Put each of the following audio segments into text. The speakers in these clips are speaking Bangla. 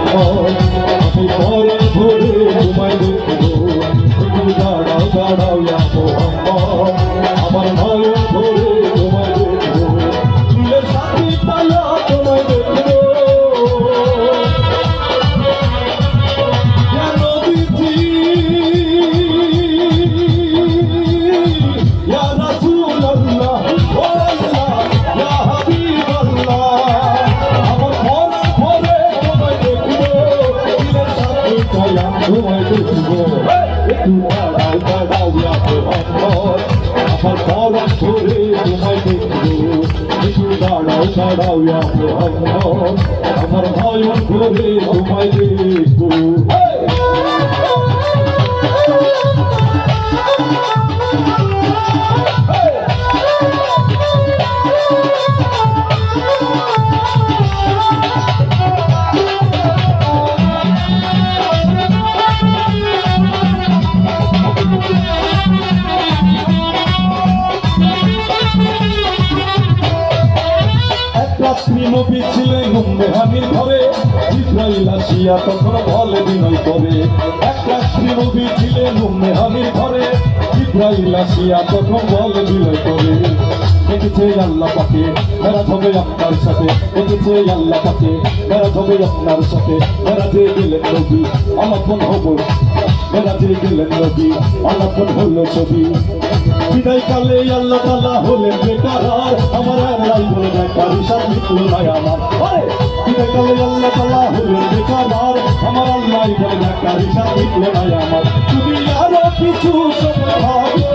আমি পরাণ ভরে তোমায় দেখবো একটু দাঁড়াও দাঁড়াও ইয়া মোহাম্মদ আমার নয়ন ভরে তোমায় দেখবো দিলের সাথে পায়া তোমায় দেখবো তোমায় দেখবো একটু দাঁড়াও দাঁড়াও ইয়া মোহাম্মদ আমার পরাণ ভরে তোমায় দেখবো একটু দাঁড়াও দাঁড়াও ইয়া মোহাম্মদ আমার নয়ন ভরে তোমায় দেখবো নবী ছিলেন উম্মেহানির ঘরে জিবরাইল আসিয়া তখন বলে বিনয় করে এক রাত্রি নবী ছিলেন উম্মেহানির ঘরে জিবরাইল আসিয়া তখন বলে বিনয় করে দেখেছে আল্লাহ পাকে মেরাজ হবে আপনার সাথে দেখেছে আল্লাহ পাকে মেরাজ হবে আপনার সাথে মেরাজে গেলেন নবী আলাপন হব মেরাজে গেলেন নবী আলাপন হলো ছবি বিদায় কালে আল্লাহ তাআলা হলেন বেকার আমার আল্লাহ বলে বেকার হিসাব মিটলো না আমার বিদায় কালে আল্লাহ তাআলা হলেন বেকার আমার আল্লাহ বলে বেকার হিসাব মিটলো না আমার তুমি আরো কিছু ভাবো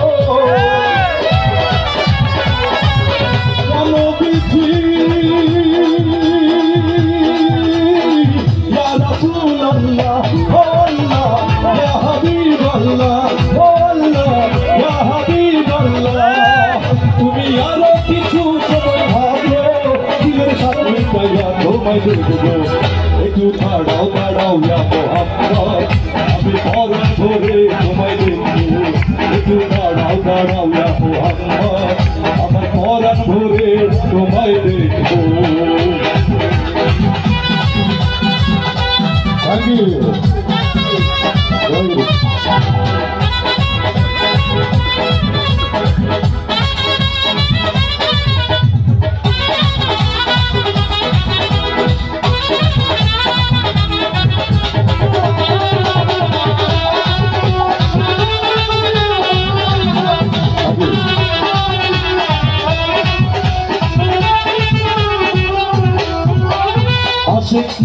নবীজি ইয়া রাসূলুল্লাহ ও আল্লাহ ইয়া হাবিবাল্লাহ ও আল্লাহ ইয়া হাবিবাল্লাহ তুমি আরো কিছু ভাবো দিলের সাথে পাইয়া তোমায় দেখবো একটু দাঁড়াও দাঁড়াও ইয়া মোহাম্মদ আমি পরাণ ভরে তোমায় দেখবো একটু দাঁড়াও দাঁড়াও ইয়া মোহাম্মদ আমার পরাণ ভরে তোমায় দেখবো Thank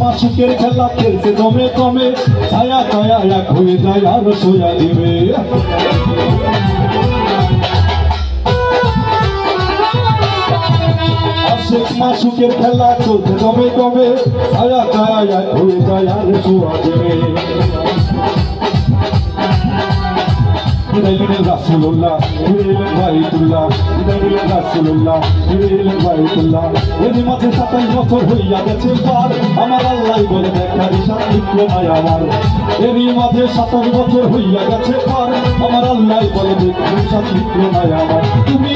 মাসুকের খেলা খেলছে দমে দমে ছায়া ছায়া এক হয়ে যায় আর সোয়া দিবে আশিক মাসুকের খেলা চলছে দমে দমে ছায়া ছায়া এক হয়ে যায় আর সোয়া দিবে রাসূলুল্লাহ বাইতুল্লাহ রাসূলুল্লাহ বাইতুল্লাহ এরই মাঝে 27 বছর হইয়া গেছে পার আমার আল্লাহ বলে দেখার হিসাব লিখলো না আমার এরই মাঝে 27 বছর হইয়া গেছে পার আমার আল্লাহ বলে দেখার হিসাব লিখলো না আমার তুমি